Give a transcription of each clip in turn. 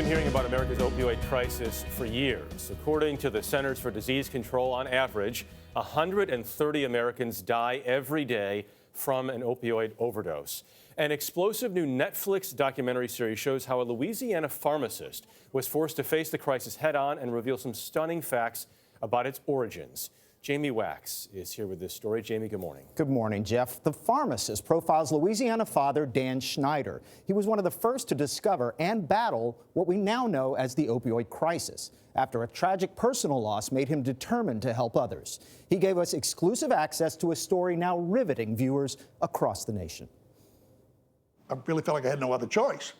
been hearing about America's opioid crisis for years. According to the Centers for Disease Control, on average, 130 Americans die every day from an opioid overdose. An explosive new Netflix documentary series shows how a Louisiana pharmacist was forced to face the crisis head-on and reveal some stunning facts about its origins. Jamie Wax is here with this story. Jamie, good morning. Good morning, Jeff. The Pharmacist profiles Louisiana father Dan Schneider. He was one of the first to discover and battle what we now know as the opioid crisis, after a tragic personal loss made him determined to help others. He gave us exclusive access to a story now riveting viewers across the nation. I really felt like I had no other choice.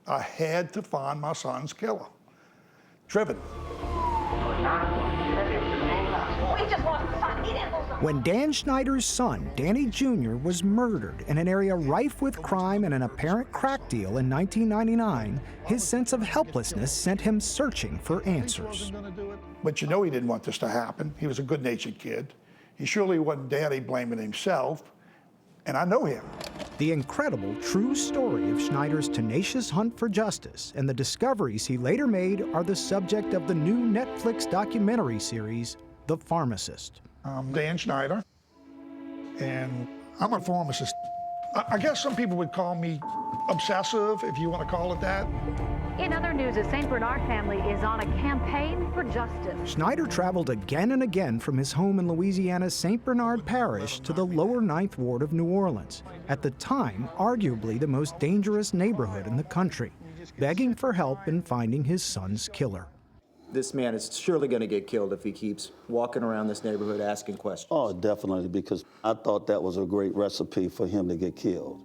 I had to find my son's killer. Driven. When Dan Schneider's son, Danny Jr., was murdered in an area rife with crime and an apparent crack deal in 1999, his sense of helplessness sent him searching for answers. But you know he didn't want this to happen. He was a good-natured kid. He surely wasn't Daddy blaming himself, and I know him. The incredible true story of Schneider's tenacious hunt for justice and the discoveries he later made are the subject of the new Netflix documentary series, The Pharmacist. I'm Dan Schneider, and I'm a pharmacist. I guess some people would call me obsessive, if you want to call it that. In other news, a St. Bernard family is on a campaign for justice. Schneider traveled again and again from his home in Louisiana's St. Bernard Parish to the lower 9th Ward of New Orleans, at the time arguably the most dangerous neighborhood in the country, begging for help in finding his son's killer. This man is surely going to get killed if he keeps walking around this neighborhood asking questions. Oh, definitely, because I thought that was a great recipe for him to get killed.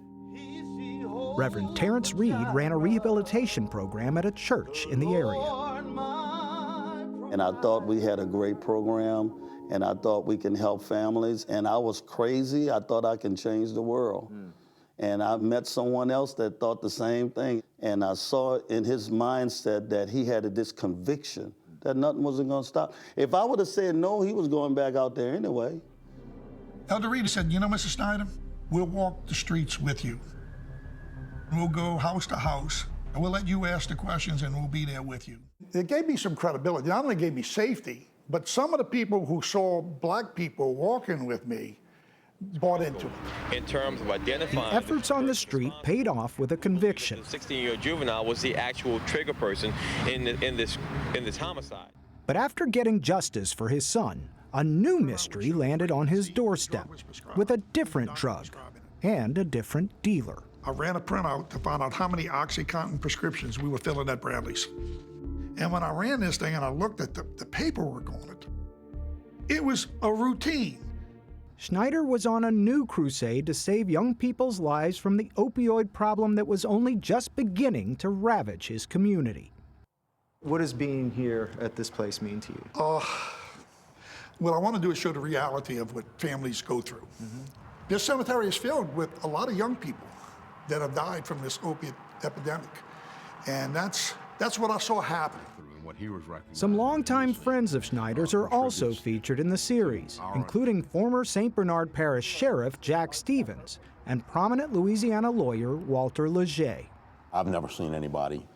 Reverend Terrence Reed ran a rehabilitation program at a church in the area. And I thought we had a great program, and I thought we can help families, and I was crazy. I thought I can change the world. And I met someone else that thought the same thing, and I saw in his mindset that he had this conviction that nothing wasn't going to stop. If I would have said no, he was going back out there anyway. Elder Reed said, you know, Mr. Schneider, we'll walk the streets with you. We'll go house to house, and we'll let you ask the questions, and we'll be there with you. It gave me some credibility. Not only gave me safety, but some of the people who saw black people walking with me bought into it. In terms of identifying the efforts on the street paid off with a conviction. The 16-year-old juvenile was the actual trigger person in this homicide. But after getting justice for his son, a new mystery landed on his doorstep with a different drug and a different dealer. I ran a printout to find out how many OxyContin prescriptions we were filling at Bradley's. And when I ran this thing and I looked at the paperwork on it, it was a routine. Schneider was on a new crusade to save young people's lives from the opioid problem that was only just beginning to ravage his community. What does being here at this place mean to you? What I want to do is show the reality of what families go through. This cemetery is filled with a lot of young people that have died from this opiate epidemic. And that's what I saw happen. Some longtime friends of Schneider's are also featured in the series, including former St. Bernard Parish Sheriff Jack Stevens and prominent Louisiana lawyer Walter Leger. I've never seen anybody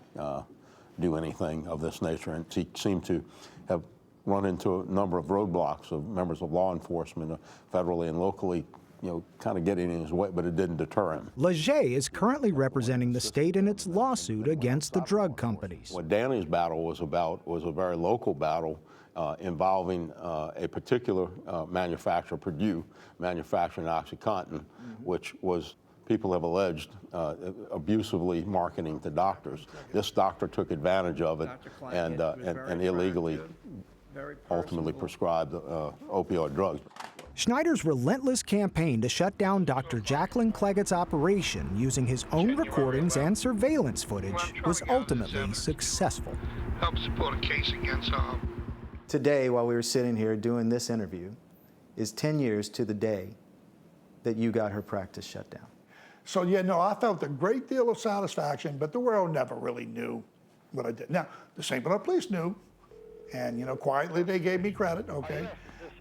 do anything of this nature, and he seemed to have run into a number of roadblocks of members of law enforcement, federally and locally, kind of getting in his way, but it didn't deter him. Leger is currently representing the state in its lawsuit against the drug companies. What Danny's battle was about was a very local battle involving a particular manufacturer, Purdue, manufacturing OxyContin, which was, people have alleged, abusively marketing to doctors. This doctor took advantage of it and illegally ultimately prescribed opioid drugs. Schneider's relentless campaign to shut down Dr. Jacqueline Cleggett's operation using his own recordings and surveillance footage was ultimately successful. Help support a case against Today, while we were sitting here doing this interview, is 10 years to the day that you got her practice shut down. So yeah, no, I felt a great deal of satisfaction, but the world never really knew what I did. Now, the St. Bernard police knew, and quietly they gave me credit, okay?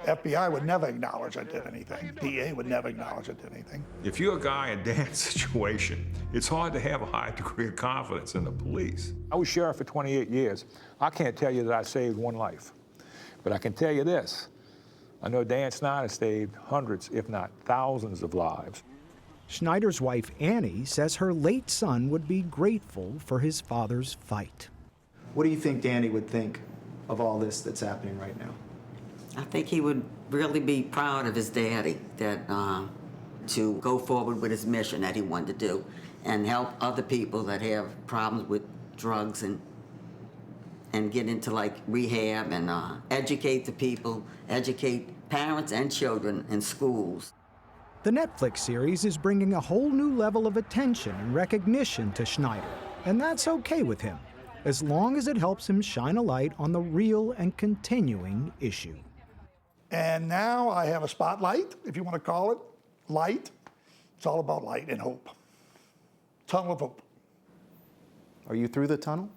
FBI would never acknowledge I did anything. DA would never acknowledge I did anything. If you're a guy in Dan's situation, it's hard to have a high degree of confidence in the police. I was sheriff for 28 years. I can't tell you that I saved one life, but I can tell you this. I know Dan Snyder saved hundreds, if not thousands of lives. Schneider's wife, Annie, says her late son would be grateful for his father's fight. What do you think Danny would think of all this that's happening right now? I think he would really be proud of his daddy that to go forward with his mission that he wanted to do and help other people that have problems with drugs and get into like rehab and educate the people, educate parents and children in schools. The Netflix series is bringing a whole new level of attention and recognition to Schneider, and that's okay with him, as long as it helps him shine a light on the real and continuing issue. And now I have a spotlight, if you want to call it, light. It's all about light and hope. Tunnel of hope. Are you through the tunnel?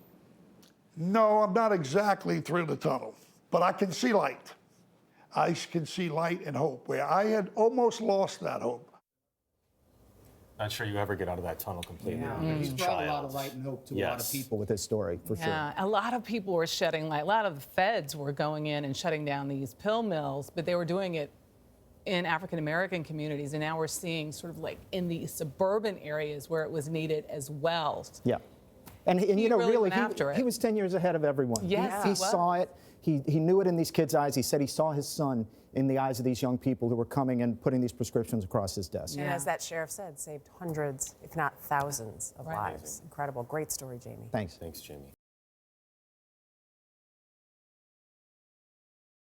No, I'm not exactly through the tunnel, but I can see light. I can see light and hope, where I had almost lost that hope. Not sure you ever get out of that tunnel completely. He's brought a lot of light and hope to a lot of people with his story, for Yeah, a lot of people were shedding light. A lot of the feds were going in and shutting down these pill mills, but they were doing it in African-American communities, and now we're seeing sort of like in the suburban areas where it was needed as well. Yeah. And you know, really, after he was 10 years ahead of everyone. Yes, he saw it. He knew it in these kids' eyes. He said he saw his son in the eyes of these young people who were coming and putting these prescriptions across his desk. And as that sheriff said, saved hundreds, if not thousands, of lives. Incredible. Great story, Jamie. Thanks. Thanks, Jamie.